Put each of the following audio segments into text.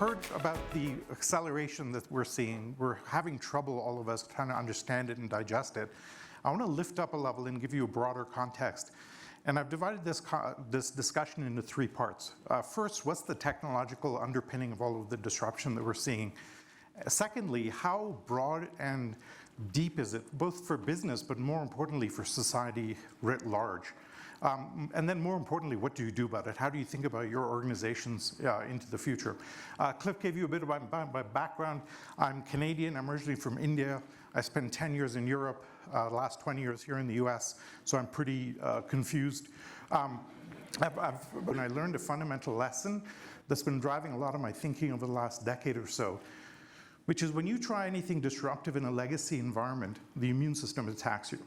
heard about the acceleration that we're seeing. We're having trouble, all of us, trying to understand it and digest it. I want to lift up a level and give you a broader context. And I've divided this discussion into three parts. First, what's the technological underpinning of all of the disruption that we're seeing? Secondly, how broad and deep is it, both for business, but more importantly for society writ large? And then more importantly, what do you do about it? How do you think about your organizations into the future? Cliff gave you a bit of my background. I'm Canadian, I'm originally from India. I spent 10 years in Europe, the last 20 years here in the US, so I'm pretty confused. When I learned a fundamental lesson that's been driving a lot of my thinking over the last decade or so, which is when you try anything disruptive in a legacy environment, the immune system attacks you.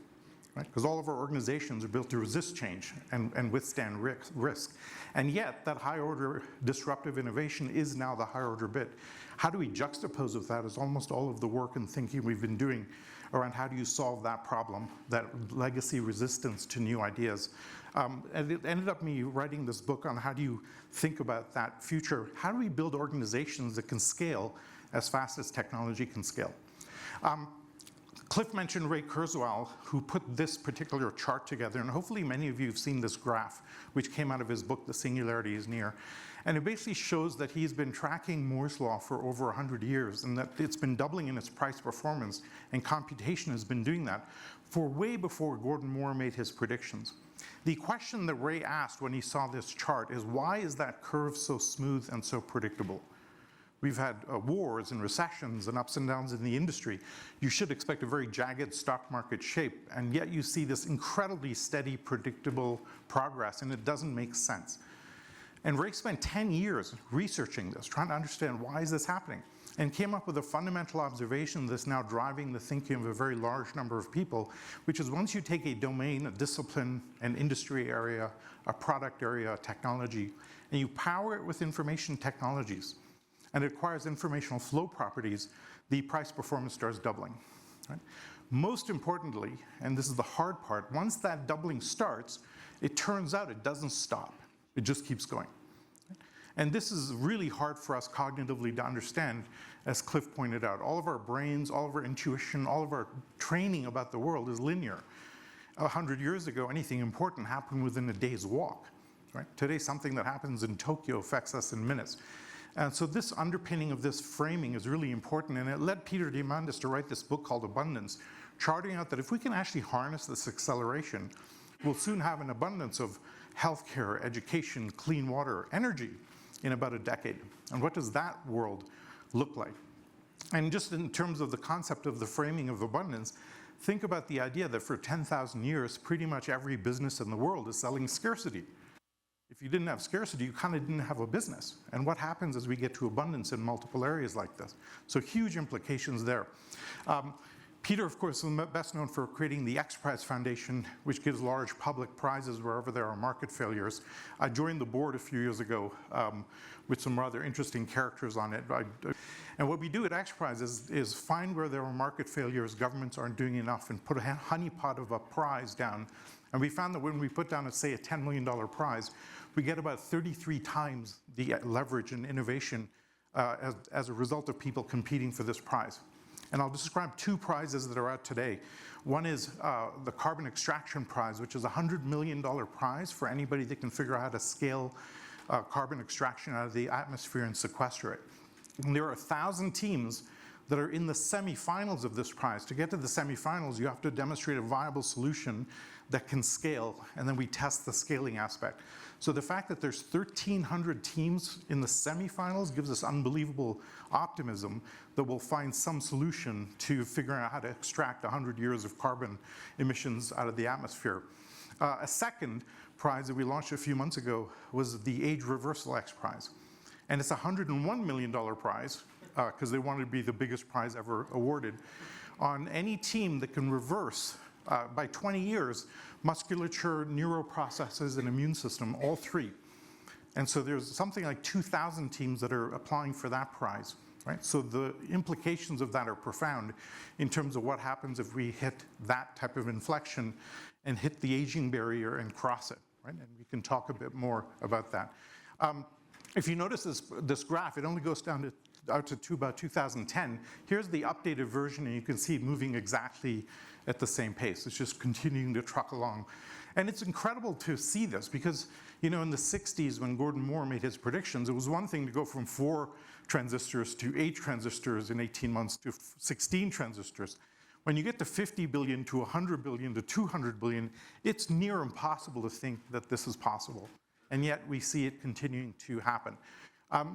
Right? Because all of our organizations are built to resist change and withstand risk. And yet, that high-order disruptive innovation is now the high-order bit. How do we juxtapose with that is almost all of the work and thinking we've been doing around how do you solve that problem, that legacy resistance to new ideas. And it ended up me writing this book on how do you think about that future. How do we build organizations that can scale as fast as technology can scale? Cliff mentioned Ray Kurzweil, who put this particular chart together, and hopefully many of you have seen this graph, which came out of his book, The Singularity is Near. And it basically shows that he's been tracking Moore's Law for over 100 years, and that it's been doubling in its price performance, and computation has been doing that for way before Gordon Moore made his predictions. The question that Ray asked when he saw this chart is, why is that curve so smooth and so predictable? We've had wars and recessions and ups and downs in the industry. You should expect a very jagged stock market shape, and yet you see this incredibly steady, predictable progress, and it doesn't make sense. And Ray spent 10 years researching this, trying to understand why is this happening, and came up with a fundamental observation that's now driving the thinking of a very large number of people, which is once you take a domain, a discipline, an industry area, a product area, a technology, and you power it with information technologies, and it requires informational flow properties, the price performance starts doubling. Right? Most importantly, and this is the hard part, once that doubling starts, it turns out it doesn't stop. It just keeps going. And this is really hard for us cognitively to understand, as Cliff pointed out. All of our brains, all of our intuition, all of our training about the world is linear. 100 years ago, anything important happened within a day's walk. Right? Today, something that happens in Tokyo affects us in minutes. And so this underpinning of this framing is really important, and it led Peter Diamandis to write this book called Abundance, charting out that if we can actually harness this acceleration, we'll soon have an abundance of healthcare, education, clean water, energy in about a decade. And what does that world look like? And just in terms of the concept of the framing of abundance, think about the idea that for 10,000 years, pretty much every business in the world is selling scarcity. If you didn't have scarcity, you kind of didn't have a business. And what happens as we get to abundance in multiple areas like this? So huge implications there. Peter, of course, is best known for creating the X Prize Foundation, which gives large public prizes wherever there are market failures. I joined the board a few years ago with some rather interesting characters on it. And what we do at X Prize is find where there are market failures, governments aren't doing enough, and put a honeypot of a prize down. And we found that when we put down, say, a $10 million prize, we get about 33 times the leverage and innovation as a result of people competing for this prize. And I'll describe two prizes that are out today. One is the Carbon Extraction Prize, which is a $100 million prize for anybody that can figure out how to scale carbon extraction out of the atmosphere and sequester it. And there are 1,000 teams that are in the semifinals of this prize. To get to the semifinals, you have to demonstrate a viable solution that can scale, and then we test the scaling aspect. So the fact that there's 1,300 teams in the semifinals gives us unbelievable optimism that we'll find some solution to figuring out how to extract 100 years of carbon emissions out of the atmosphere. A second prize that we launched a few months ago was the Age Reversal X Prize. And it's a $101 million prize, because they wanted to be the biggest prize ever awarded, on any team that can reverse by 20 years, musculature, neuroprocesses, and immune system, all three. And so there's something like 2,000 teams that are applying for that prize, right? So the implications of that are profound in terms of what happens if we hit that type of inflection and hit the aging barrier and cross it, right? And we can talk a bit more about that. If you notice this graph, it only goes down out to about 2010. Here's the updated version, and you can see it moving exactly at the same pace. It's just continuing to truck along. And it's incredible to see this because, in the 60s when Gordon Moore made his predictions, it was one thing to go from 4 transistors to 8 transistors in 18 months to 16 transistors. When you get to 50 billion to 100 billion to 200 billion, it's near impossible to think that this is possible. And yet we see it continuing to happen.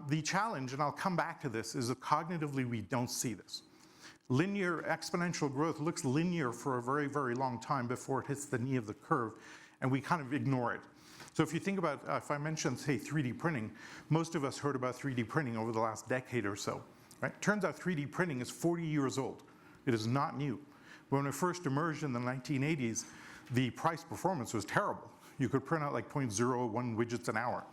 The challenge, and I'll come back to this, is that cognitively we don't see this. Linear exponential growth looks linear for a very, very long time before it hits the knee of the curve, and we kind of ignore it. So if you think about, if I mentioned, say, 3D printing, most of us heard about 3D printing over the last decade or so. Right? Turns out 3D printing is 40 years old. It is not new. When it first emerged in the 1980s, the price performance was terrible. You could print out like 0.01 widgets an hour.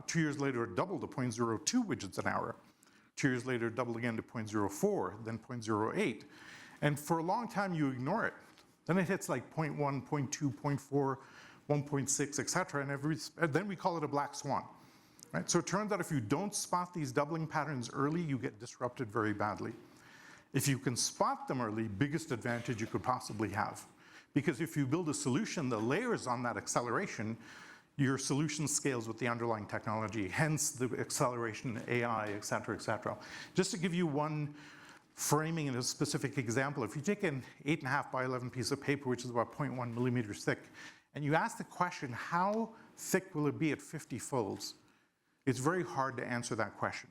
2 years later, it doubled to 0.02 widgets an hour. 2 years later, it doubled again to 0.04, then 0.08. And for a long time, you ignore it. Then it hits like 0.1, 0.2, 0.4, 1.6, et cetera, and then we call it a black swan. Right? So it turns out if you don't spot these doubling patterns early, you get disrupted very badly. If you can spot them early, biggest advantage you could possibly have. Because if you build a solution that layers on that acceleration, your solution scales with the underlying technology, hence the acceleration in AI, et cetera, et cetera. Just to give you one framing in a specific example, if you take an 8.5 by 11 piece of paper, which is about 0.1 millimeters thick, and you ask the question, how thick will it be at 50 folds? It's very hard to answer that question.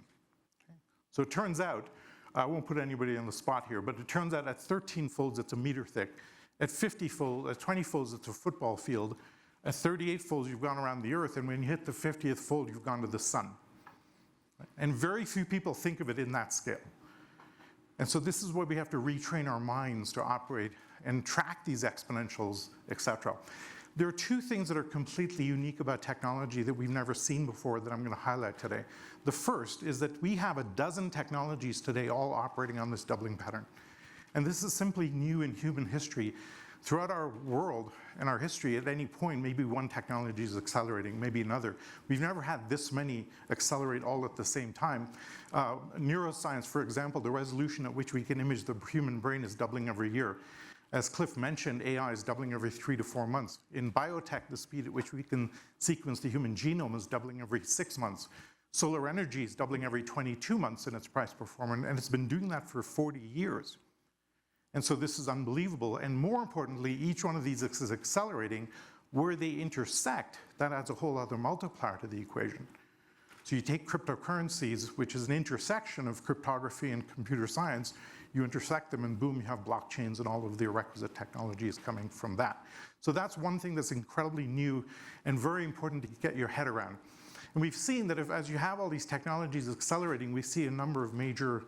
Okay? So it turns out, I won't put anybody on the spot here, but it turns out at 13 folds, it's a meter thick. At 50 folds, at 20 folds, it's a football field. At 38 folds, you've gone around the Earth, and when you hit the 50th fold, you've gone to the sun. And very few people think of it in that scale. And so this is why we have to retrain our minds to operate and track these exponentials, et cetera. There are 2 things that are completely unique about technology that we've never seen before that I'm going to highlight today. The first is that we have a dozen technologies today all operating on this doubling pattern. And this is simply new in human history. Throughout our world and our history, at any point, maybe one technology is accelerating, maybe another. We've never had this many accelerate all at the same time. Neuroscience, for example, the resolution at which we can image the human brain is doubling every year. As Cliff mentioned, AI is doubling every 3 to 4 months. In biotech, the speed at which we can sequence the human genome is doubling every 6 months. Solar energy is doubling every 22 months in its price performance, and it's been doing that for 40 years. And so this is unbelievable. And more importantly, each one of these is accelerating. Where they intersect, that adds a whole other multiplier to the equation. So you take cryptocurrencies, which is an intersection of cryptography and computer science, you intersect them and boom, you have blockchains and all of the requisite technologies coming from that. So that's one thing that's incredibly new and very important to get your head around. And we've seen that as you have all these technologies accelerating, we see a number of major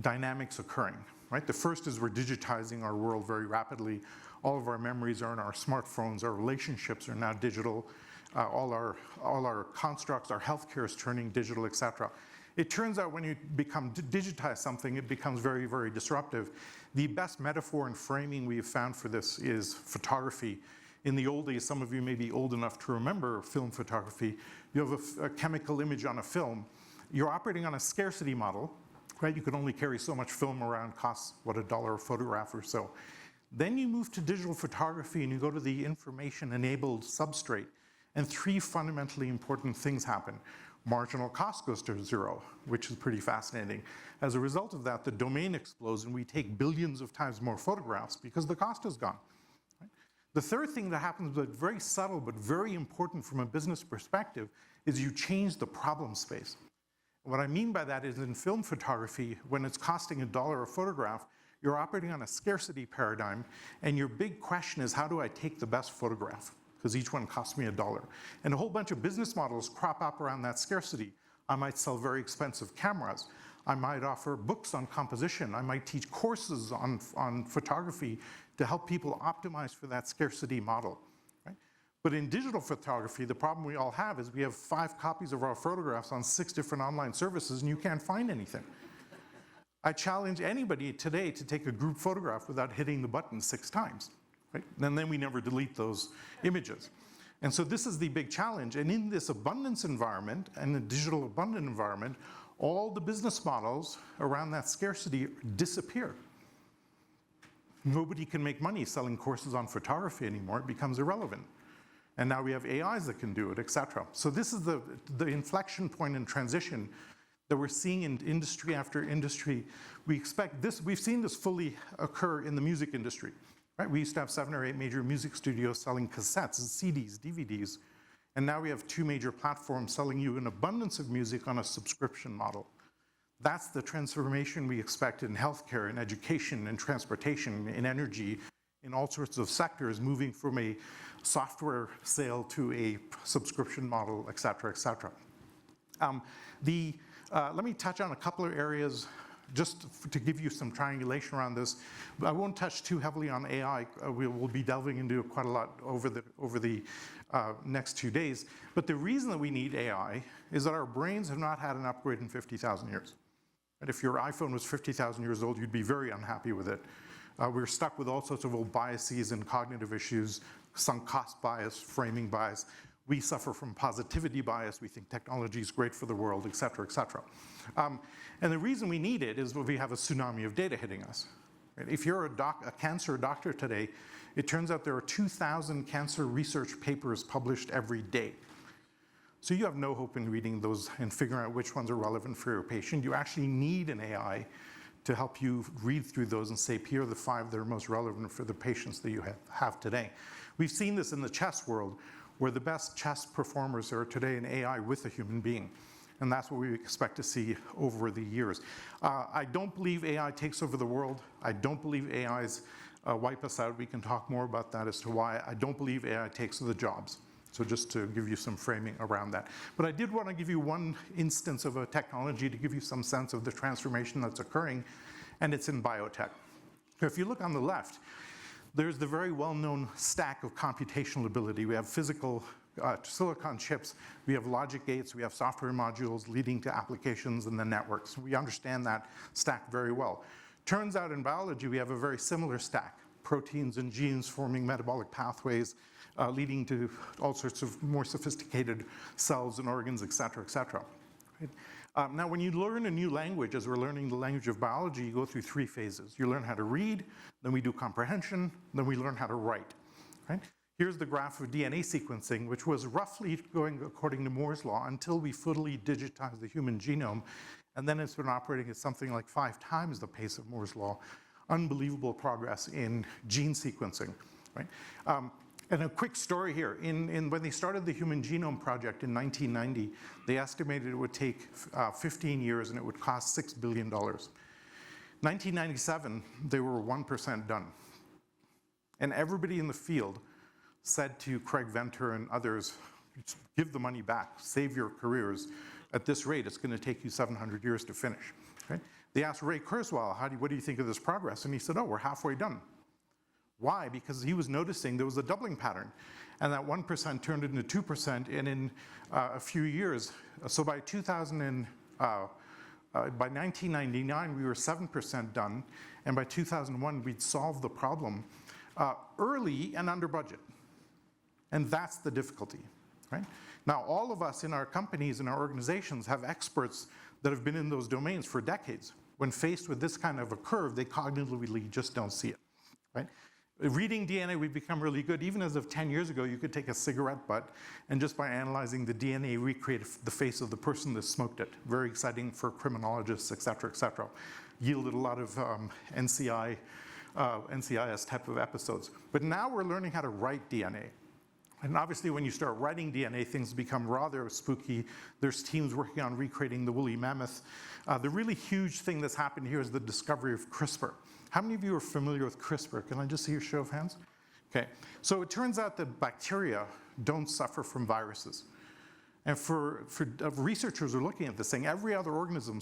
dynamics occurring. Right? The first is we're digitizing our world very rapidly. All of our memories are in our smartphones. Our relationships are now digital. All our constructs, our healthcare is turning digital, et cetera. It turns out when you digitize something, it becomes very, very disruptive. The best metaphor and framing we have found for this is photography. In the old days, some of you may be old enough to remember film photography. You have a chemical image on a film. You're operating on a scarcity model. Right? You could only carry so much film around, costs, what, $1 a photograph or so. Then you move to digital photography and you go to the information-enabled substrate, and 3 fundamentally important things happen. Marginal cost goes to 0, which is pretty fascinating. As a result of that, the domain explodes and we take billions of times more photographs because the cost is gone. Right? The third thing that happens, but very subtle but very important from a business perspective, is you change the problem space. What I mean by that is in film photography, when it's costing $1 a photograph, you're operating on a scarcity paradigm, and your big question is, how do I take the best photograph? Because each one costs me $1. And a whole bunch of business models crop up around that scarcity. I might sell very expensive cameras. I might offer books on composition. I might teach courses on photography to help people optimize for that scarcity model. But in digital photography, the problem we all have is we have 5 copies of our photographs on 6 different online services, and you can't find anything. I challenge anybody today to take a group photograph without hitting the button 6 times. Right? And then we never delete those images. And so this is the big challenge. And in this abundance environment and the digital abundant environment, all the business models around that scarcity disappear. Nobody can make money selling courses on photography anymore. It becomes irrelevant. And now we have AIs that can do it, et cetera. So this is the inflection point and transition that we're seeing in industry after industry. We expect this, we've seen this fully occur in the music industry, right? We used to have 7 or 8 major music studios selling cassettes, CDs, DVDs, and now we have 2 major platforms selling you an abundance of music on a subscription model. That's the transformation we expect in healthcare, in education, in transportation, in energy, in all sorts of sectors, moving from a software sale to a subscription model, et cetera, et cetera. Let me touch on a couple of areas just to give you some triangulation around this. I won't touch too heavily on AI. We'll be delving into quite a lot over the next 2 days. But the reason that we need AI is that our brains have not had an upgrade in 50,000 years. And if your iPhone was 50,000 years old, you'd be very unhappy with it. We're stuck with all sorts of old biases and cognitive issues, sunk cost bias, framing bias. We suffer from positivity bias. We think technology is great for the world, et cetera, et cetera. And the reason we need it is we have a tsunami of data hitting us. If you're a cancer doctor today, it turns out there are 2,000 cancer research papers published every day. So you have no hope in reading those and figuring out which ones are relevant for your patient. You actually need an AI to help you read through those and say, here are the 5 that are most relevant for the patients that you have today. We've seen this in the chess world, where the best chess performers are today in AI with a human being. And that's what we expect to see over the years. I don't believe AI takes over the world. I don't believe AIs wipe us out. We can talk more about that as to why. I don't believe AI takes the jobs. So just to give you some framing around that. But I did want to give you one instance of a technology to give you some sense of the transformation that's occurring, and it's in biotech. If you look on the left, there's the very well-known stack of computational ability. We have physical silicon chips, we have logic gates, we have software modules leading to applications and the networks. We understand that stack very well. Turns out in biology, we have a very similar stack. Proteins and genes forming metabolic pathways, leading to all sorts of more sophisticated cells and organs, et cetera, et cetera. Right? Now, when you learn a new language, as we're learning the language of biology, you go through 3 phases. You learn how to read, then we do comprehension, then we learn how to write. Right? Here's the graph of DNA sequencing, which was roughly going according to Moore's law until we fully digitized the human genome. And then it's been operating at something like 5 times the pace of Moore's law. Unbelievable progress in gene sequencing. Right? And a quick story here. When they started the Human Genome Project in 1990, they estimated it would take 15 years and it would cost $6 billion. 1997, they were 1% done. And everybody in the field said to Craig Venter and others, give the money back, save your careers. At this rate, it's going to take you 700 years to finish. Okay? They asked Ray Kurzweil, what do you think of this progress? And he said, oh, we're halfway done. Why? Because he was noticing there was a doubling pattern. And that 1% turned into 2%, and in a few years, so by 1999, we were 7% done, and by 2001, we'd solved the problem early and under budget. And that's the difficulty, right? Now, all of us in our companies and our organizations have experts that have been in those domains for decades. When faced with this kind of a curve, they cognitively just don't see it, right? Reading DNA, we've become really good. Even as of 10 years ago, you could take a cigarette butt and just by analyzing the DNA, recreate the face of the person that smoked it. Very exciting for criminologists, et cetera, et cetera. Yielded a lot of NCIS type of episodes. But now we're learning how to write DNA. And obviously, when you start writing DNA, things become rather spooky. There's teams working on recreating the woolly mammoth. The really huge thing that's happened here is the discovery of CRISPR. How many of you are familiar with CRISPR? Can I just see your show of hands? Okay, so it turns out that bacteria don't suffer from viruses. And for researchers who are looking at this thing, every other organism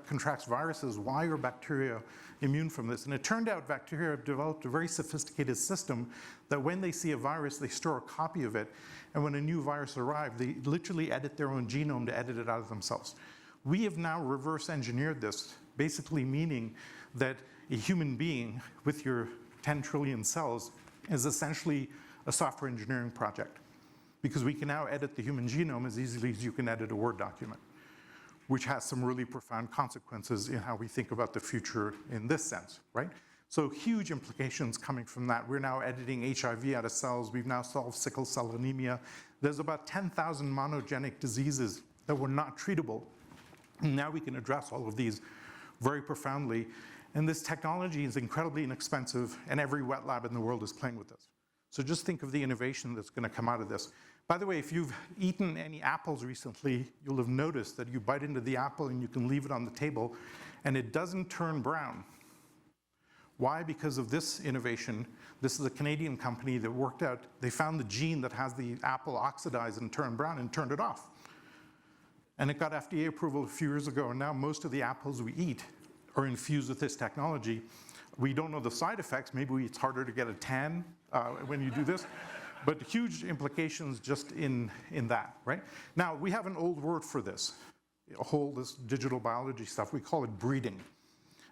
contracts viruses. Why are bacteria immune from this? And it turned out bacteria have developed a very sophisticated system that when they see a virus, they store a copy of it. And when a new virus arrives, they literally edit their own genome to edit it out of themselves. We have now reverse engineered this, basically meaning that a human being with your 10 trillion cells is essentially a software engineering project. because we can now edit the human genome as easily as you can edit a Word document, which has some really profound consequences in how we think about the future in this sense, right? So huge implications coming from that. We're now editing HIV out of cells. We've now solved sickle cell anemia. There's about 10,000 monogenic diseases that were not treatable. And now we can address all of these very profoundly. And this technology is incredibly inexpensive, and every wet lab in the world is playing with this. So just think of the innovation that's going to come out of this. By the way, if you've eaten any apples recently, you'll have noticed that you bite into the apple and you can leave it on the table, and it doesn't turn brown. Why? Because of this innovation. This is a Canadian company that worked out, they found the gene that has the apple oxidize and turn brown and turned it off. And it got FDA approval a few years ago, and now most of the apples we eat are infused with this technology. We don't know the side effects. Maybe it's harder to get a tan when you do this, but huge implications just in that, right? Now, we have an old word for this digital biology stuff. We call it breeding.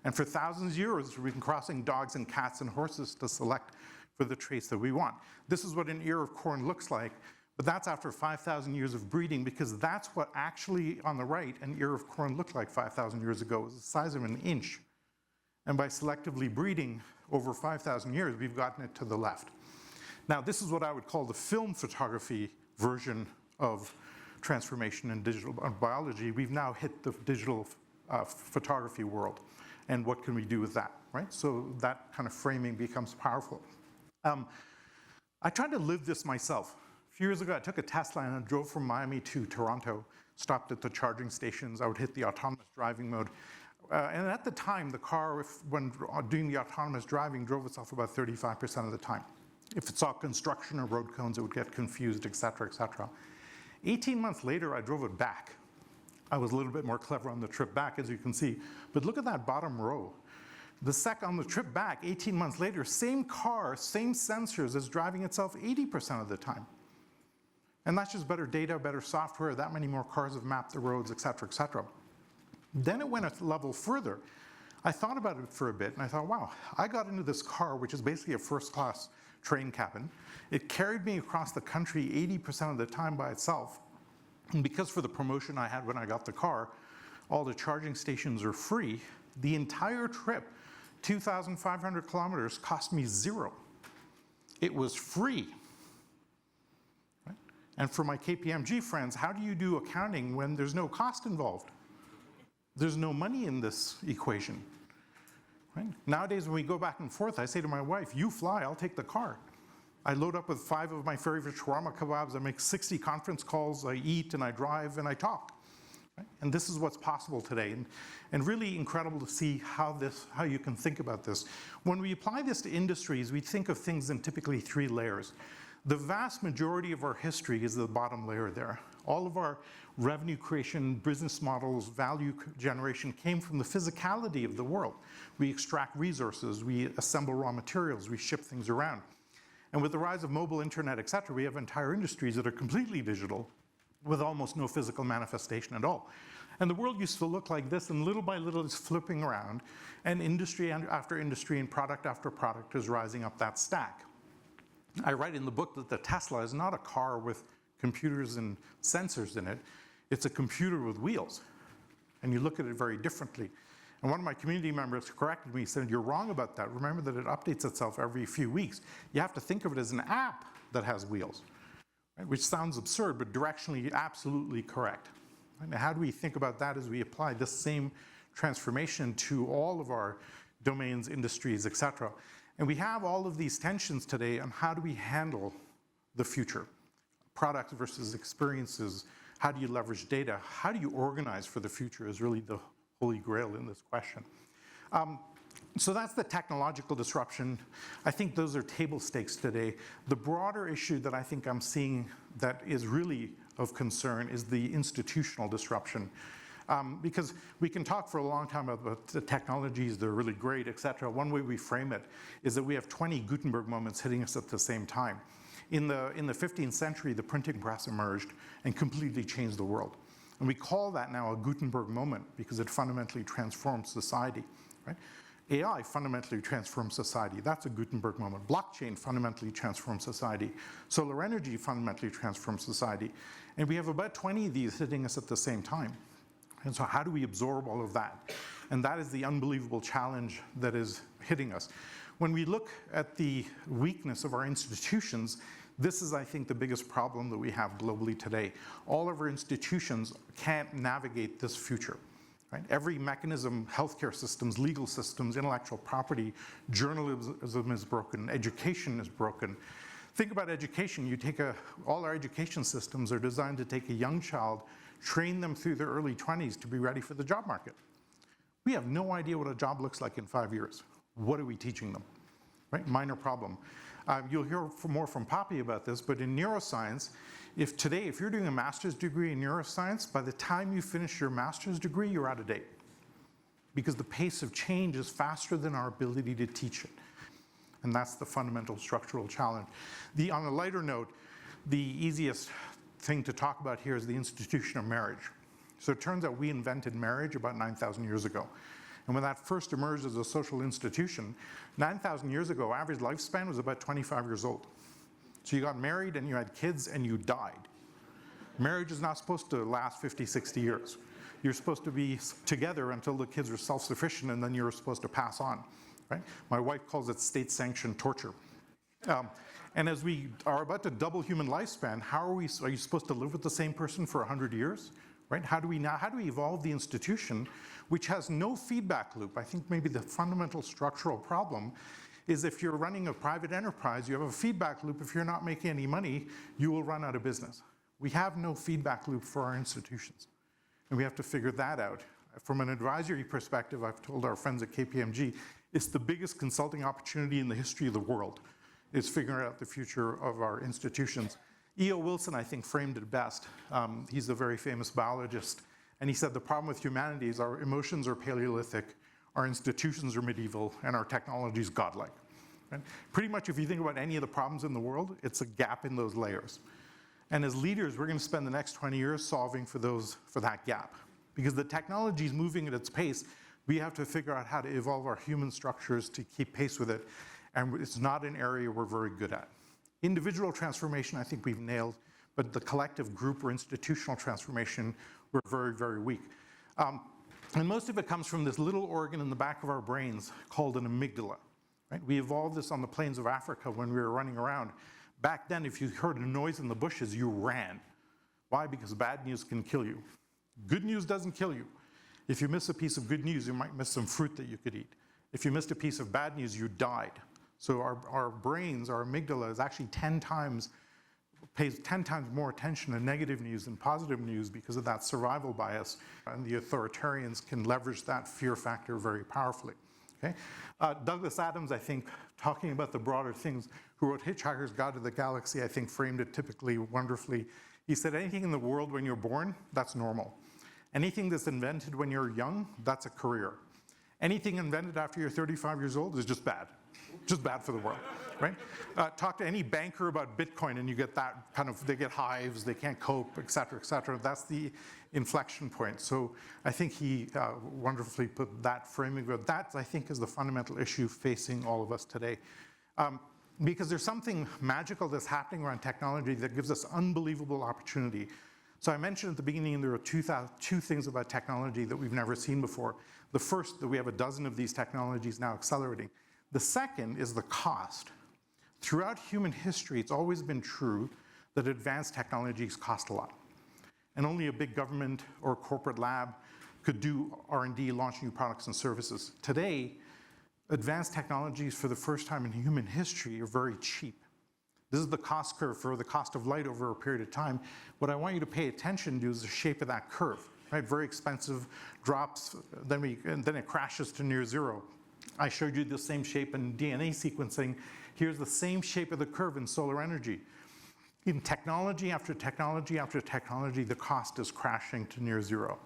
And for thousands of years, we've been crossing dogs and cats and horses to select for the traits that we want. This is what an ear of corn looks like, but that's after 5,000 years of breeding, because that's what actually, on the right, an ear of corn looked like 5,000 years ago. It was the size of an inch. And by selectively breeding over 5,000 years, we've gotten it to the left. Now, this is what I would call the film photography version of transformation in digital biology. We've now hit the digital photography world. And what can we do with that, right? So that kind of framing becomes powerful. I tried to live this myself. A few years ago, I took a Tesla and I drove from Miami to Toronto, stopped at the charging stations. I would hit the autonomous driving mode. And at the time, the car, when doing the autonomous driving, drove itself about 35% of the time. If it saw construction or road cones, it would get confused, et cetera, et cetera. 18 months later, I drove it back. I was a little bit more clever on the trip back, as you can see. But look at that bottom row. On the trip back, 18 months later, same car, same sensors is driving itself 80% of the time. And that's just better data, better software, that many more cars have mapped the roads, et cetera, et cetera. Then it went a level further. I thought about it for a bit, and I thought, wow, I got into this car, which is basically a first-class train cabin. It carried me across the country 80% of the time by itself. And because for the promotion I had when I got the car, all the charging stations are free, the entire trip, 2,500 kilometers, cost me zero. It was free. Right? And for my KPMG friends, how do you do accounting when there's no cost involved? There's no money in this equation. Right? Nowadays, when we go back and forth, I say to my wife, you fly, I'll take the car. I load up with 5 of my favorite shawarma kebabs, I make 60 conference calls, I eat and I drive and I talk. Right? And this is what's possible today. And really incredible to see how you can think about this. When we apply this to industries, we think of things in typically 3 layers. The vast majority of our history is the bottom layer there. All of our revenue creation, business models, value generation came from the physicality of the world. We extract resources, we assemble raw materials, we ship things around. And with the rise of mobile, internet, et cetera, we have entire industries that are completely digital with almost no physical manifestation at all. And the world used to look like this, and little by little it's flipping around, and industry after industry and product after product is rising up that stack. I write in the book that the Tesla is not a car with computers and sensors in it. It's a computer with wheels. And you look at it very differently. And one of my community members corrected me, said, you're wrong about that. Remember that it updates itself every few weeks. You have to think of it as an app that has wheels, right? Which sounds absurd, but directionally absolutely correct. Right? Now, how do we think about that as we apply this same transformation to all of our domains, industries, et cetera? And we have all of these tensions today on how do we handle the future? Products versus experiences. How do you leverage data? How do you organize for the future is really the holy grail in this question. So that's the technological disruption. I think those are table stakes today. The broader issue that I think I'm seeing that is really of concern is the institutional disruption. Because we can talk for a long time about the technologies, they're really great, et cetera. One way we frame it is that we have 20 Gutenberg moments hitting us at the same time. In the 15th century, the printing press emerged and completely changed the world. And we call that now a Gutenberg moment because it fundamentally transforms society. Right? AI fundamentally transforms society. That's a Gutenberg moment. Blockchain fundamentally transforms society. Solar energy fundamentally transforms society. And we have about 20 of these hitting us at the same time. And so how do we absorb all of that? And that is the unbelievable challenge that is hitting us. When we look at the weakness of our institutions, this is, I think, the biggest problem that we have globally today. All of our institutions can't navigate this future. Right? Every mechanism, healthcare systems, legal systems, intellectual property, journalism is broken, education is broken. Think about education. You take all our education systems are designed to take a young child, train them through their early 20s to be ready for the job market. We have no idea what a job looks like in 5 years. What are we teaching them? Right? Minor problem. You'll hear more from Poppy about this, but in neuroscience, if you're doing a master's degree in neuroscience, by the time you finish your master's degree, you're out of date. Because the pace of change is faster than our ability to teach it. And that's the fundamental structural challenge. On a lighter note, the easiest thing to talk about here is the institution of marriage. So it turns out we invented marriage about 9,000 years ago. And when that first emerged as a social institution, 9,000 years ago, average lifespan was about 25 years old. So you got married and you had kids and you died. Marriage is not supposed to last 50, 60 years. You're supposed to be together until the kids are self-sufficient and then you're supposed to pass on. Right? My wife calls it state-sanctioned torture. And as we are about to double human lifespan, are you supposed to live with the same person for 100 years? Right? How do we evolve the institution which has no feedback loop? I think maybe the fundamental structural problem is if you're running a private enterprise, you have a feedback loop. If you're not making any money, you will run out of business. We have no feedback loop for our institutions. And we have to figure that out. From an advisory perspective, I've told our friends at KPMG, it's the biggest consulting opportunity in the history of the world, is figuring out the future of our institutions. E.O. Wilson, I think, framed it best. He's a very famous biologist. And he said the problem with humanity is our emotions are Paleolithic, our institutions are medieval, and our technology is godlike. Right? Pretty much if you think about any of the problems in the world, it's a gap in those layers. And as leaders, we're going to spend the next 20 years solving for that gap. Because the technology is moving at its pace, we have to figure out how to evolve our human structures to keep pace with it. And it's not an area we're very good at. Individual transformation, I think we've nailed, but the collective group or institutional transformation, we're very, very weak. And most of it comes from this little organ in the back of our brains called an amygdala. Right? We evolved this on the plains of Africa when we were running around. Back then, if you heard a noise in the bushes, you ran. Why? Because bad news can kill you. Good news doesn't kill you. If you miss a piece of good news, you might miss some fruit that you could eat. If you missed a piece of bad news, you died. So our brains, our amygdala, is actually pays 10 times more attention to negative news than positive news because of that survival bias. And the authoritarians can leverage that fear factor very powerfully. Okay? Douglas Adams, I think, talking about the broader things, who wrote Hitchhiker's Guide to the Galaxy, I think framed it typically wonderfully. He said, anything in the world when you're born, that's normal. Anything that's invented when you're young, that's a career. Anything invented after you're 35 years old is just bad for the world, right? Talk to any banker about Bitcoin and you get that kind of, they get hives, they can't cope, et cetera, et cetera. That's the inflection point. So I think he wonderfully put that framing, but that I think is the fundamental issue facing all of us today. Because there's something magical that's happening around technology that gives us unbelievable opportunity. So I mentioned at the beginning there are two things about technology that we've never seen before. The first, that we have a dozen of these technologies now accelerating. The second is the cost. Throughout human history, it's always been true that advanced technologies cost a lot. And only a big government or corporate lab could do R&D, launch new products and services. Today, advanced technologies for the first time in human history are very cheap. This is the cost curve for the cost of light over a period of time. What I want you to pay attention to is the shape of that curve. Right? Very expensive, drops, then it crashes to near zero. I showed you the same shape in DNA sequencing. Here's the same shape of the curve in solar energy. In technology after technology after technology, the cost is crashing to near zero.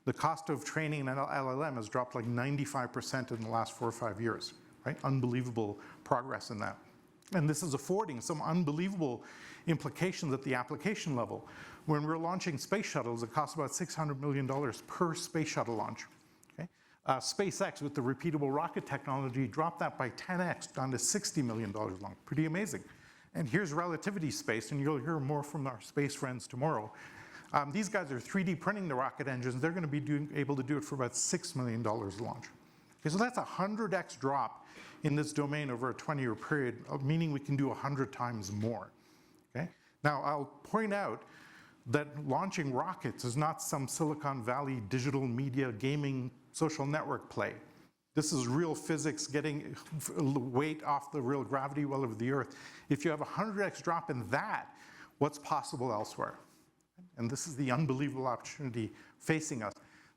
The cost of training an LLM has dropped like 95% in the last 4 or 5 years, right? Unbelievable progress in that. And this is affording some unbelievable implications at the application level. When we're launching space shuttles, it costs about $600 million per space shuttle launch. Okay? SpaceX, with the repeatable rocket technology, dropped that by 10x, down to $60 million long. Pretty amazing. And here's relativity space, and you'll hear more from our space friends tomorrow. These guys are 3D printing the rocket engines. They're going to be able to do it for about $6 million launch. Okay, so that's a 100x drop in this domain over a 20-year period, meaning we can do 100 times more. Okay? Now, I'll point out that launching rockets is not some Silicon Valley digital media gaming social network play. This is real physics getting weight off the real gravity well of the Earth. If you have a 100x drop in that, what's possible elsewhere? And this is the unbelievable opportunity facing us.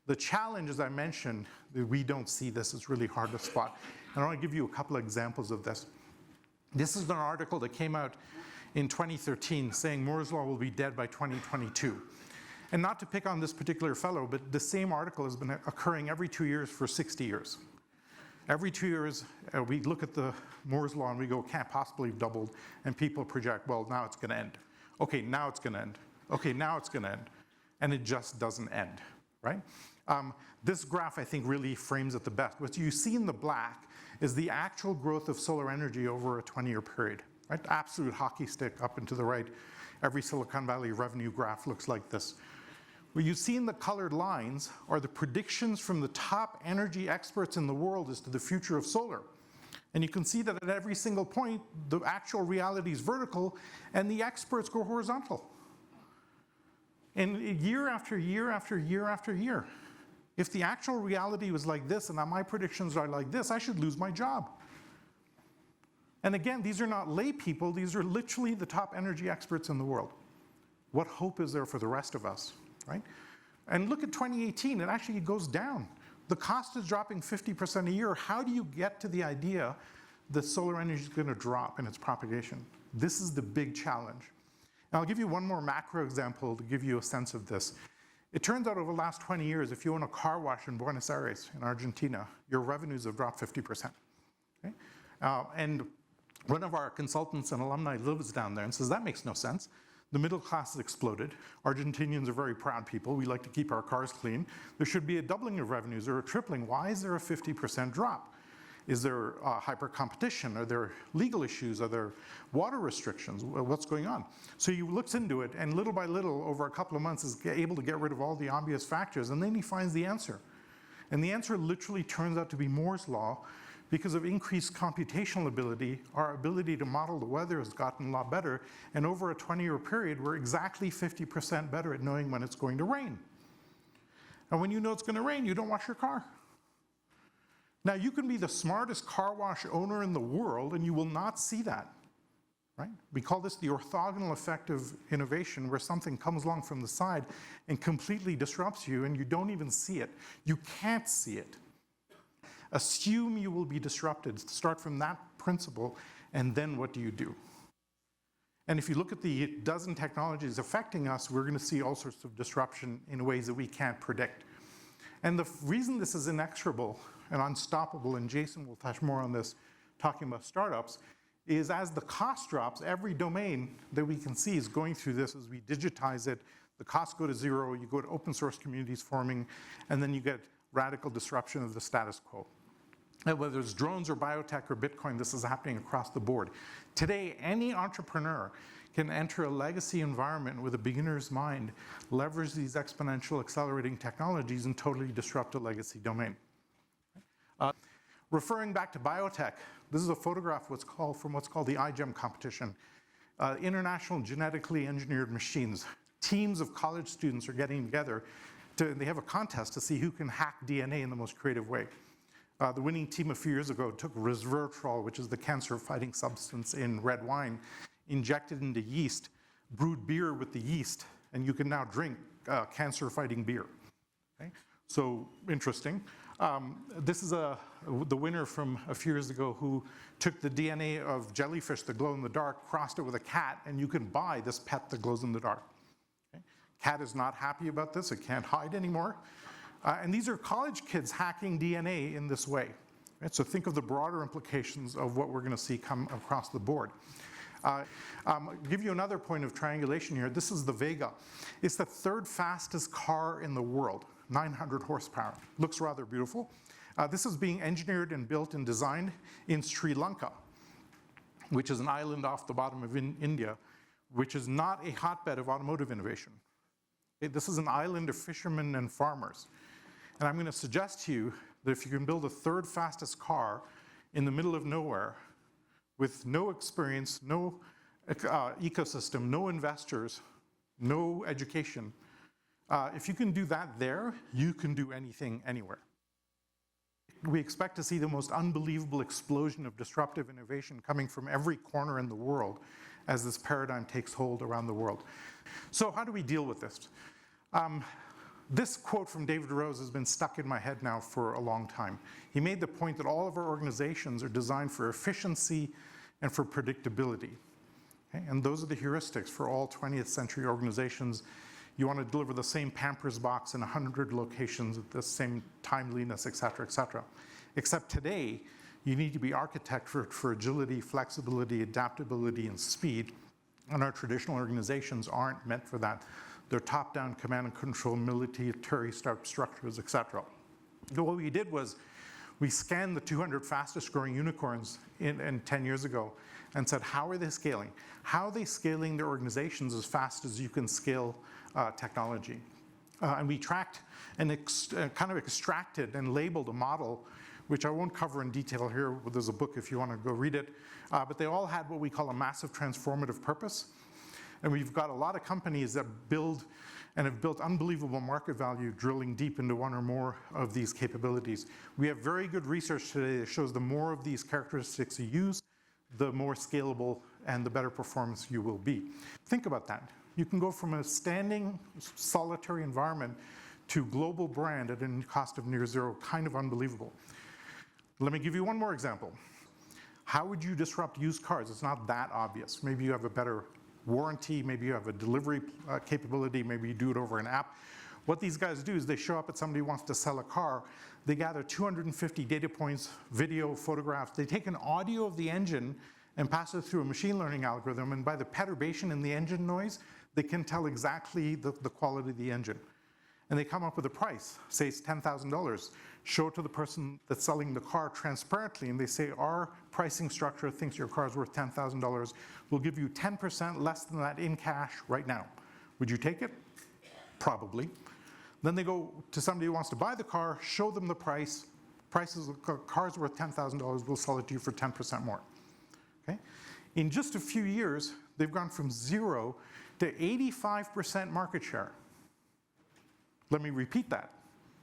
The challenge, as I mentioned, that we don't see this, is really hard to spot. And I want to give you a couple of examples of this. This is an article that came out in 2013 saying Moore's Law will be dead by 2022. And not to pick on this particular fellow, but the same article has been occurring every 2 years for 60 years. Every 2 years, we look at the Moore's Law and we go, can't possibly have doubled, and people project, well, now it's gonna end. Okay, now it's gonna end. Okay, now it's gonna end. And it just doesn't end, right? This graph, I think, really frames it the best. What you see in the black is the actual growth of solar energy over a 20-year period, right? Absolute hockey stick up and to the right. Every Silicon Valley revenue graph looks like this. What you see in the colored lines are the predictions from the top energy experts in the world as to the future of solar. And you can see that at every single point, the actual reality is vertical and the experts go horizontal. And year after year after year after year. If the actual reality was like this and my predictions are like this, I should lose my job. And again, these are not lay people, these are literally the top energy experts in the world. What hope is there for the rest of us, right? And look at 2018, it actually goes down. The cost is dropping 50% a year. How do you get to the idea that solar energy is going to drop in its propagation? This is the big challenge. And I'll give you one more macro example to give you a sense of this. It turns out over the last 20 years, if you own a car wash in Buenos Aires, in Argentina, your revenues have dropped 50%. Okay? And one of our consultants and alumni lives down there and says, that makes no sense. The middle class has exploded. Argentinians are very proud people. We like to keep our cars clean. There should be a doubling of revenues or a tripling. Why is there a 50% drop? Is there hyper competition? Are there legal issues? Are there water restrictions? What's going on? So he looks into it, and little by little, over a couple of months, is able to get rid of all the obvious factors, and then he finds the answer. And the answer literally turns out to be Moore's Law. Because of increased computational ability, our ability to model the weather has gotten a lot better, and over a 20-year period, we're exactly 50% better at knowing when it's going to rain. And when you know it's going to rain, you don't wash your car. Now, you can be the smartest car wash owner in the world, and you will not see that, right? We call this the orthogonal effect of innovation, where something comes along from the side and completely disrupts you, and you don't even see it. You can't see it. Assume you will be disrupted. Start from that principle, and then what do you do? And if you look at the dozen technologies affecting us, we're going to see all sorts of disruption in ways that we can't predict. And the reason this is inexorable and unstoppable, and Jason will touch more on this, talking about startups, is as the cost drops, every domain that we can see is going through this as we digitize it. The costs go to zero, you go to open source communities forming, and then you get radical disruption of the status quo. And whether it's drones or biotech or Bitcoin, this is happening across the board. Today, any entrepreneur can enter a legacy environment with a beginner's mind, leverage these exponential accelerating technologies, and totally disrupt a legacy domain. Referring back to biotech, this is a photograph from what's called the iGEM competition. International genetically engineered machines. Teams of college students are getting together. They have a contest to see who can hack DNA in the most creative way. The winning team a few years ago took resveratrol, which is the cancer-fighting substance in red wine, injected into yeast, brewed beer with the yeast, and you can now drink cancer-fighting beer. Okay? So interesting. This is the winner from a few years ago who took the DNA of jellyfish that glow in the dark, crossed it with a cat, and you can buy this pet that glows in the dark. Okay? Cat is not happy about this. It can't hide anymore. And these are college kids hacking DNA in this way. Right? So think of the broader implications of what we're going to see come across the board. Give you another point of triangulation here. This is the Vega. It's the third fastest car in the world, 900 horsepower. Looks rather beautiful. This is being engineered and built and designed in Sri Lanka, which is an island off the bottom of India, which is not a hotbed of automotive innovation. This is an island of fishermen and farmers. And I'm going to suggest to you that if you can build the third fastest car in the middle of nowhere with no experience, no ecosystem, no investors, no education, if you can do that there, you can do anything anywhere. We expect to see the most unbelievable explosion of disruptive innovation coming from every corner in the world as this paradigm takes hold around the world. So how do we deal with this? This quote from David Rose has been stuck in my head now for a long time. He made the point that all of our organizations are designed for efficiency and for predictability. Okay? And those are the heuristics for all 20th century organizations. You want to deliver the same Pampers box in 100 locations at the same timeliness, et cetera, et cetera. Except today, you need to be architected for agility, flexibility, adaptability, and speed. And our traditional organizations aren't meant for that. They're top-down command and control, military structures, et cetera. So what we did was we scanned the 200 fastest growing unicorns in 10 years ago and said, how are they scaling? How are they scaling their organizations as fast as you can scale technology? And we tracked and kind of extracted and labeled a model, which I won't cover in detail here. There's a book if you want to go read it. But they all had what we call a massive transformative purpose. And we've got a lot of companies that build and have built unbelievable market value drilling deep into one or more of these capabilities. We have very good research today that shows the more of these characteristics you use, the more scalable and the better performance you will be. Think about that. You can go from a standing, solitary environment to global brand at a cost of near zero, kind of unbelievable. Let me give you one more example. How would you disrupt used cars? It's not that obvious. Maybe you have a better warranty, maybe you have a delivery capability, maybe you do it over an app. What these guys do is they show up at somebody who wants to sell a car, they gather 250 data points, video, photographs, they take an audio of the engine and pass it through a machine learning algorithm, and by the perturbation in the engine noise, they can tell exactly the quality of the engine. And they come up with a price, say it's $10,000. Show it to the person that's selling the car transparently, and they say, our pricing structure thinks your car is worth $10,000. We'll give you 10% less than that in cash right now. Would you take it? Probably. Then they go to somebody who wants to buy the car, show them the price. Prices of cars worth $10,000, we'll sell it to you for 10% more. Okay? In just a few years, they've gone from 0 to 85% market share. Let me repeat that.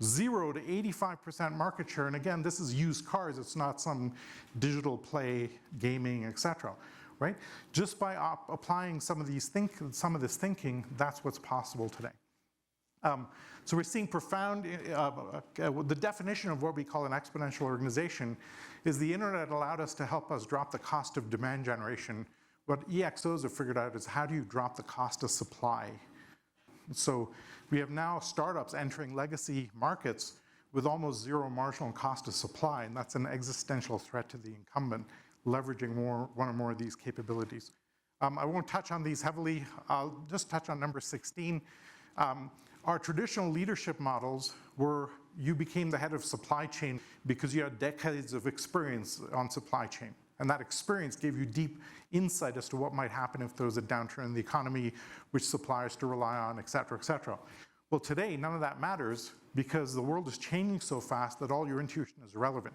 0 to 85% market share, and again, this is used cars, it's not some digital play, gaming, etc. Right? Just by applying some of this thinking, that's what's possible today. So we're seeing profound, the definition of what we call an exponential organization is the internet allowed us to help us drop the cost of demand generation. What EXOs have figured out is how do you drop the cost of supply? So we have now startups entering legacy markets with almost zero marginal cost of supply, and that's an existential threat to the incumbent, leveraging one or more of these capabilities. I won't touch on these heavily. I'll just touch on number 16. Our traditional leadership models were you became the head of supply chain because you had decades of experience on supply chain. And that experience gave you deep insight as to what might happen if there was a downturn in the economy, which suppliers to rely on, et cetera, et cetera. Well, today, none of that matters because the world is changing so fast that all your intuition is irrelevant.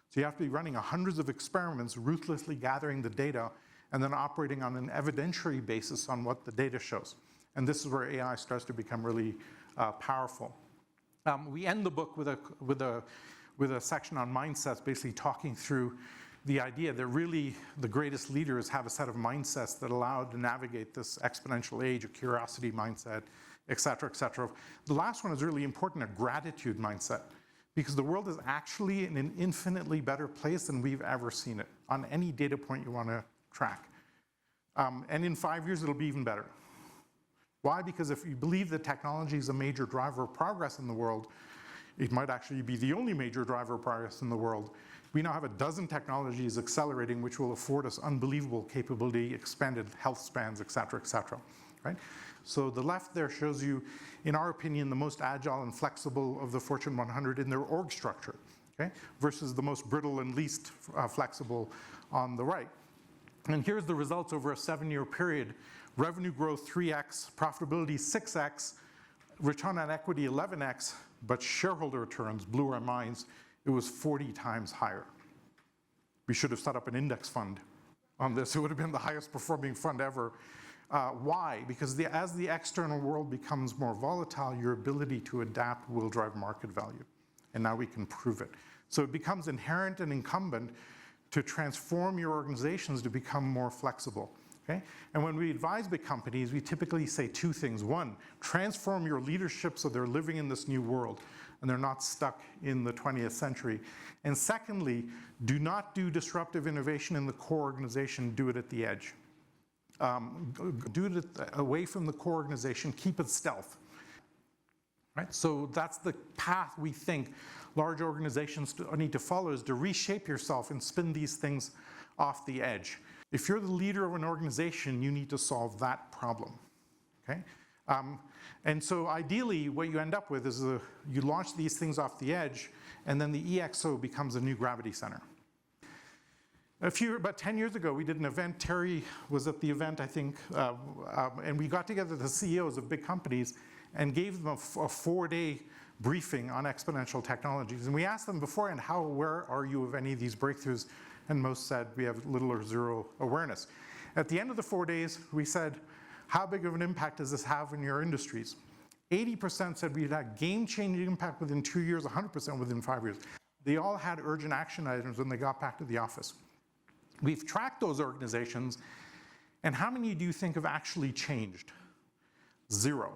So you have to be running hundreds of experiments, ruthlessly gathering the data, and then operating on an evidentiary basis on what the data shows. And this is where AI starts to become really powerful. We end the book with a section on mindsets, basically talking through the idea that really the greatest leaders have a set of mindsets that allow to navigate this exponential age, a curiosity mindset, et cetera, et cetera. The last one is really important, a gratitude mindset, because the world is actually in an infinitely better place than we've ever seen it on any data point you want to track. And in 5 years, it'll be even better. Why? Because if you believe that technology is a major driver of progress in the world, It might actually be the only major driver of progress in the world. We now have a dozen technologies accelerating which will afford us unbelievable capability, expanded health spans, et cetera, right? So the left there shows you, in our opinion, the most agile and flexible of the Fortune 100 in their org structure, okay? Versus the most brittle and least flexible on the right. And here's the results over a 7-year period. Revenue growth 3x, profitability 6x, return on equity 11x, but shareholder returns blew our minds. It was 40 times higher. We should have set up an index fund on this. It would have been the highest performing fund ever. Why? Because as the external world becomes more volatile, your ability to adapt will drive market value. And now we can prove it. So it becomes inherent and incumbent to transform your organizations to become more flexible. Okay? And when we advise big companies, we typically say two things. One, transform your leadership so they're living in this new world and they're not stuck in the 20th century. And secondly, do not do disruptive innovation in the core organization, do it at the edge. Do it away from the core organization, keep it stealth. Right? So that's the path we think large organizations need to follow, is to reshape yourself and spin these things off the edge. If you're the leader of an organization, you need to solve that problem, okay? And so ideally, what you end up with is you launch these things off the edge, and then the EXO becomes a new gravity center. About 10 years ago, we did an event. Terry was at the event, I think, and we got together the CEOs of big companies and gave them a 4-day briefing on exponential technologies. And we asked them beforehand, how aware are you of any of these breakthroughs? And most said we have little or zero awareness. At the end of the 4 days, we said, how big of an impact does this have in your industries? 80% said we'd had game-changing impact within 2 years, 100% within 5 years. They all had urgent action items when they got back to the office. We've tracked those organizations, and how many do you think have actually changed? 0.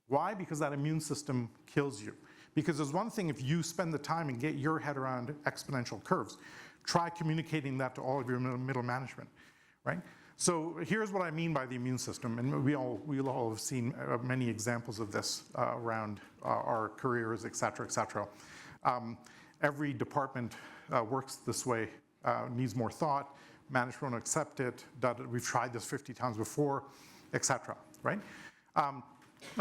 Why? Because that immune system kills you. Because there's one thing if you spend the time and get your head around exponential curves. Try communicating that to all of your middle management, right? So here's what I mean by the immune system, and we'll all have seen many examples of this around our careers, et cetera, et cetera. Every department works this way, needs more thought, management won't accept it, we've tried this 50 times before, et cetera, right?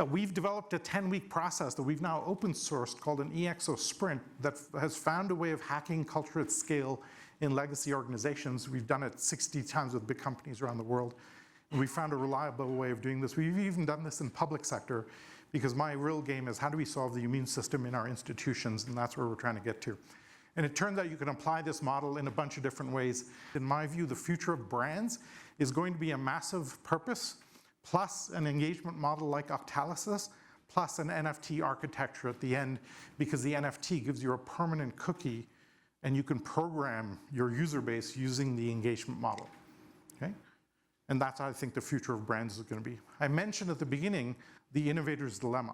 We've developed a 10-week process that we've now open sourced called an EXO Sprint that has found a way of hacking culture at scale in legacy organizations. We've done it 60 times with big companies around the world. And we found a reliable way of doing this. We've even done this in public sector because my real game is how do we solve the immune system in our institutions, and that's where we're trying to get to. And it turns out you can apply this model in a bunch of different ways. In my view, the future of brands is going to be a massive purpose, plus an engagement model like Octalysis, plus an NFT architecture at the end, because the NFT gives you a permanent cookie and you can program your user base using the engagement model, okay? And that's how I think the future of brands is gonna be. I mentioned at the beginning the innovator's dilemma.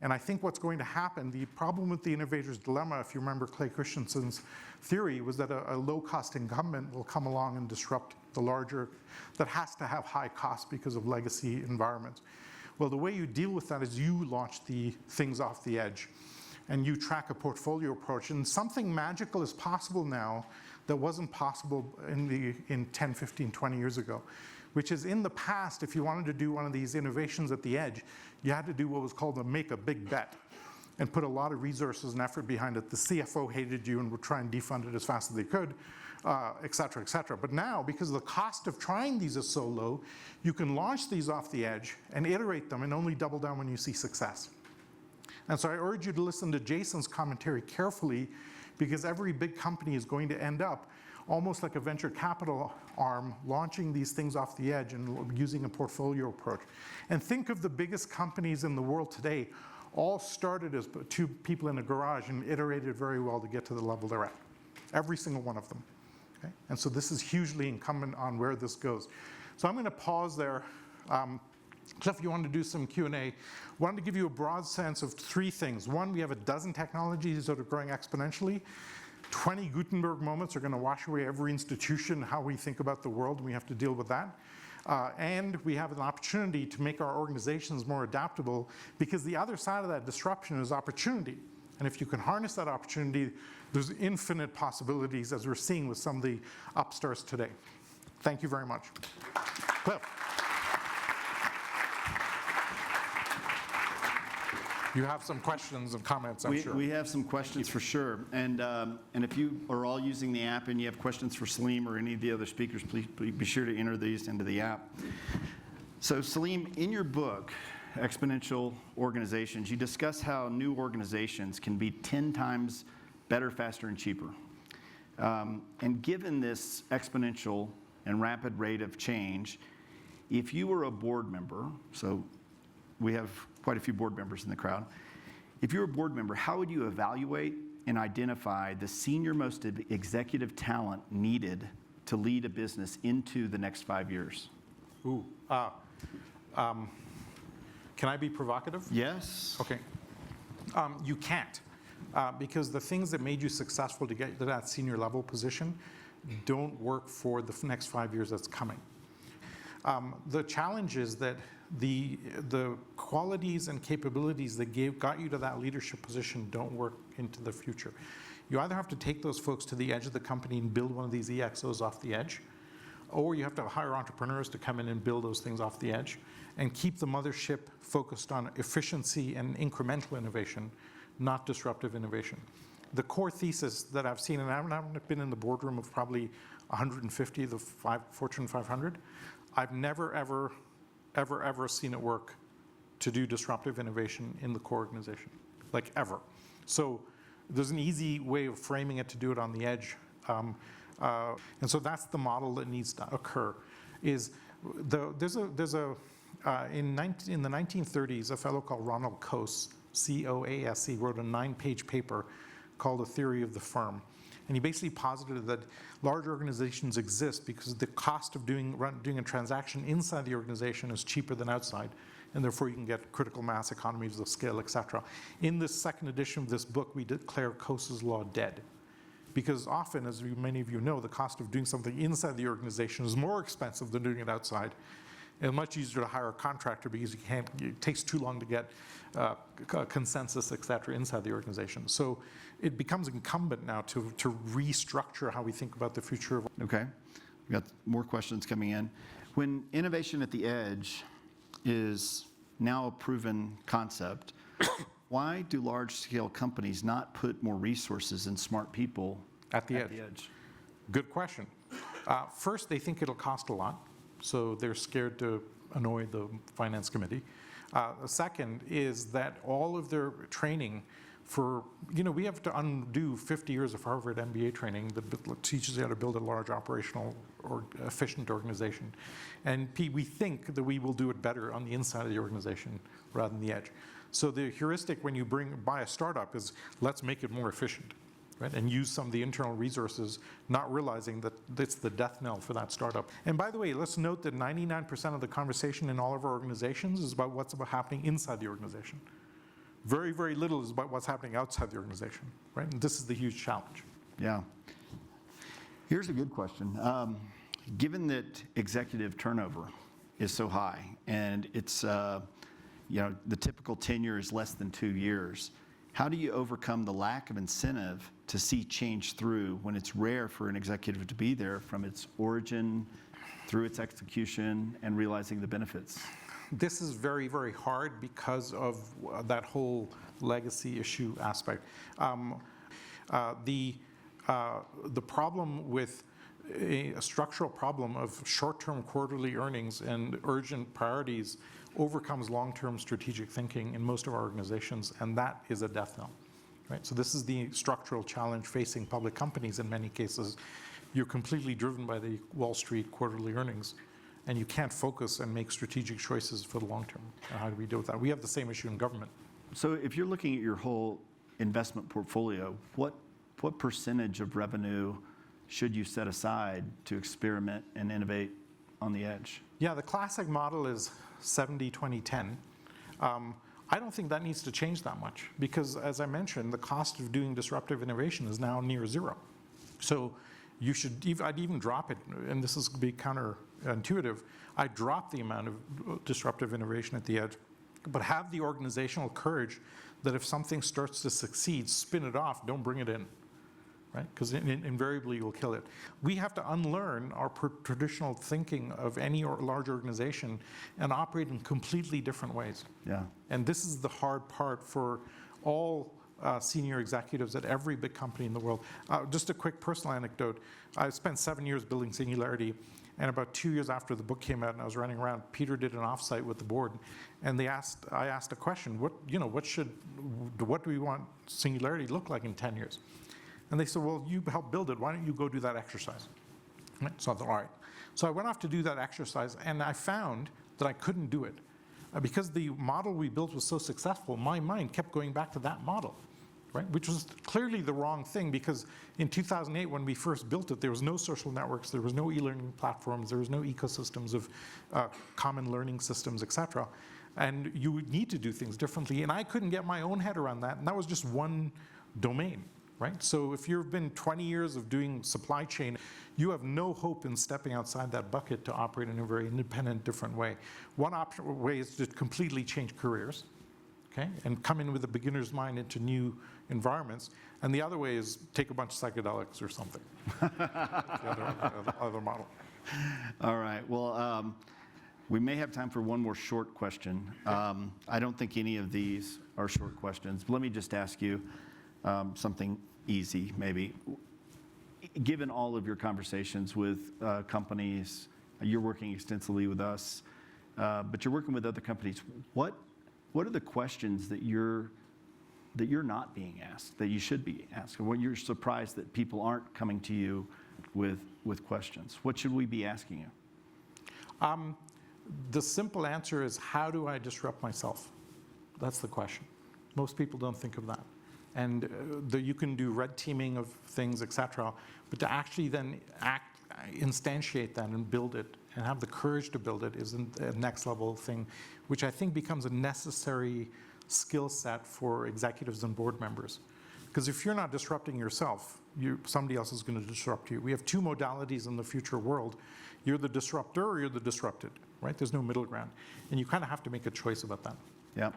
And I think what's going to happen, the problem with the innovator's dilemma, if you remember Clay Christensen's theory, was that a low-cost incumbent will come along and disrupt the larger, that has to have high costs because of legacy environments. Well, the way you deal with that is you launch the things off the edge and you track a portfolio approach. And something magical is possible now that wasn't possible in 10, 15, 20 years ago, which is in the past, if you wanted to do one of these innovations at the edge, you had to do what was called a make a big bet and put a lot of resources and effort behind it. The CFO hated you and would try and defund it as fast as they could, et cetera, et cetera. But now, because the cost of trying these is so low, you can launch these off the edge and iterate them and only double down when you see success. And so I urge you to listen to Jason's commentary carefully, because every big company is going to end up almost like a venture capital arm, launching these things off the edge and using a portfolio approach. And think of the biggest companies in the world today, all started as 2 people in a garage and iterated very well to get to the level they're at. Every single one of them. Okay? And so this is hugely incumbent on where this goes. So I'm going to pause there. Jeff, you wanted to do some Q&A. Wanted to give you a broad sense of 3 things. One, we have a dozen technologies that are growing exponentially. 20 Gutenberg moments are going to wash away every institution, how we think about the world, and we have to deal with that. And we have an opportunity to make our organizations more adaptable, because the other side of that disruption is opportunity. And if you can harness that opportunity, there's infinite possibilities, as we're seeing with some of the upstarts today. Thank you very much. Cliff. You have some questions and comments, I'm sure. We have some questions for sure. And if you are all using the app and you have questions for Salim or any of the other speakers, please be sure to enter these into the app. So Salim, in your book, Exponential Organizations, you discuss how new organizations can be 10 times better, faster, and cheaper. And given this exponential and rapid rate of change, if you were a board member, so we have quite a few board members in the crowd. If you're a board member, how would you evaluate and identify the senior most executive talent needed to lead a business into the next 5 years? Ooh. Can I be provocative? Yes. Okay. You can't, because the things that made you successful to get to that senior level position don't work for the next 5 years that's coming. The challenge is that the qualities and capabilities that got you to that leadership position don't work into the future. You either have to take those folks to the edge of the company and build one of these EXOs off the edge, or you have to hire entrepreneurs to come in and build those things off the edge and keep the mothership focused on efficiency and incremental innovation, not disruptive innovation. The core thesis that I've seen, and I've been in the boardroom of probably 150 of the Fortune 500, I've never, ever seen it work to do disruptive innovation in the core organization, like ever. So there's an easy way of framing it to do it on the edge. And so that's the model that needs to occur. In the 1930s, a fellow called Ronald Coase, C-O-A-S-E, wrote a 9-page paper called A Theory of the Firm. And he basically posited that large organizations exist because the cost of doing a transaction inside the organization is cheaper than outside, and therefore you can get critical mass, economies of scale, et cetera. In this second edition of this book, we declare Coase's law dead. Because often, as many of you know, the cost of doing something inside the organization is more expensive than doing it outside, and much easier to hire a contractor because it takes too long to get consensus, et cetera, inside the organization. So it becomes incumbent now to restructure how we think about the future of. Okay, we got more questions coming in. When innovation at the edge is now a proven concept, why do large-scale companies not put more resources and smart people at the edge? Good question. First, they think it'll cost a lot, so they're scared to annoy the finance committee. The second is that all of their training we have to undo 50 years of Harvard MBA training that teaches you how to build a large operational or efficient organization. And we think that we will do it better on the inside of the organization rather than the edge. So the heuristic when you buy a startup is let's make it more efficient, right? And use some of the internal resources, not realizing that it's the death knell for that startup. And by the way, let's note that 99% of the conversation in all of our organizations is about what's happening inside the organization. Very, very little is about what's happening outside the organization, right? And this is the huge challenge. Yeah. Here's a good question. Given that executive turnover is so high, and it's the typical tenure is less than 2 years, how do you overcome the lack of incentive to see change through when it's rare for an executive to be there from its origin through its execution and realizing the benefits? This is very, very hard because of that whole legacy issue aspect. The problem with a structural problem of short-term quarterly earnings and urgent priorities overcomes long-term strategic thinking in most of our organizations, and that is a death knell. Right? So this is the structural challenge facing public companies in many cases. You're completely driven by the Wall Street quarterly earnings, and you can't focus and make strategic choices for the long term. How do we deal with that? We have the same issue in government. So if you're looking at your whole investment portfolio, what percentage of revenue should you set aside to experiment and innovate on the edge? Yeah, the classic model is 70-20-10. I don't think that needs to change that much because, as I mentioned, the cost of doing disruptive innovation is now near zero. So I'd even drop it, and this is going to be counterintuitive, I'd drop the amount of disruptive innovation at the edge, but have the organizational courage that if something starts to succeed, spin it off, don't bring it in, right? Because invariably you'll kill it. We have to unlearn our traditional thinking of any large organization and operate in completely different ways. Yeah. And this is the hard part for all senior executives at every big company in the world. Just a quick personal anecdote. I spent 7 years building Singularity, and about 2 years after the book came out and I was running around, Peter did an offsite with the board, and I asked a question, what do we want Singularity to look like in 10 years? And they said, well, you helped build it, why don't you go do that exercise? Right? So I thought, all right. So I went off to do that exercise, and I found that I couldn't do it. Because the model we built was so successful, my mind kept going back to that model, right? Which was clearly the wrong thing, because in 2008, when we first built it, there was no social networks, there was no e-learning platforms, there was no ecosystems of common learning systems, et cetera. And you would need to do things differently. And I couldn't get my own head around that, and that was just one domain. Right? So if you've been 20 years of doing supply chain, you have no hope in stepping outside that bucket to operate in a very independent, different way. One way is to completely change careers, okay, and come in with a beginner's mind into new environments. And the other way is take a bunch of psychedelics or something. the other model. All right. Well, we may have time for one more short question. I don't think any of these are short questions. But let me just ask you something easy, maybe. Given all of your conversations with companies, you're working extensively with us, but you're working with other companies. What are the questions that you're not being asked, that you should be asked? Or what you're surprised that people aren't coming to you with questions? What should we be asking you? The simple answer is, how do I disrupt myself? That's the question. Most people don't think of that. And you can do red teaming of things, et cetera, but to actually then instantiate that and build it and have the courage to build it is a next level thing, which I think becomes a necessary skill set for executives and board members. Because if you're not disrupting yourself, somebody else is going to disrupt you. We have two modalities in the future world. You're the disruptor or you're the disrupted, right? There's no middle ground. And you kind of have to make a choice about that. Yeah. Right?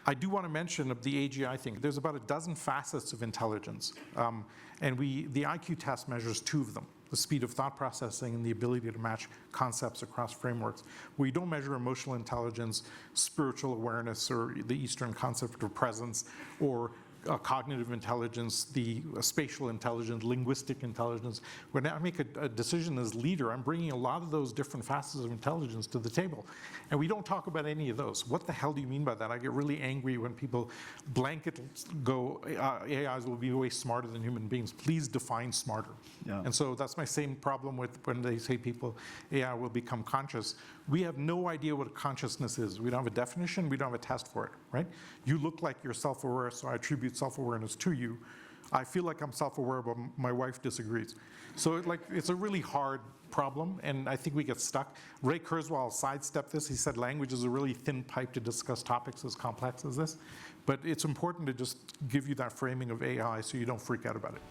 I do want to mention of the AGI thing. There's about a dozen facets of intelligence. And the IQ test measures two of them, the speed of thought processing and the ability to match concepts across frameworks. We don't measure emotional intelligence, spiritual awareness, or the Eastern concept of presence, or cognitive intelligence, the spatial intelligence, linguistic intelligence. When I make a decision as leader, I'm bringing a lot of those different facets of intelligence to the table. And we don't talk about any of those. What the hell do you mean by that? I get really angry when people blanket go, AIs will be way smarter than human beings. Please define smarter. Yeah. And so that's my same problem with when they say people, AI will become conscious. We have no idea what consciousness is. We don't have a definition, we don't have a test for it, right? You look like you're self-aware, so I attribute self-awareness to you. I feel like I'm self-aware, but my wife disagrees. So it's a really hard problem, and I think we get stuck. Ray Kurzweil sidestepped this. He said language is a really thin pipe to discuss topics as complex as this. But it's important to just give you that framing of AI so you don't freak out about it.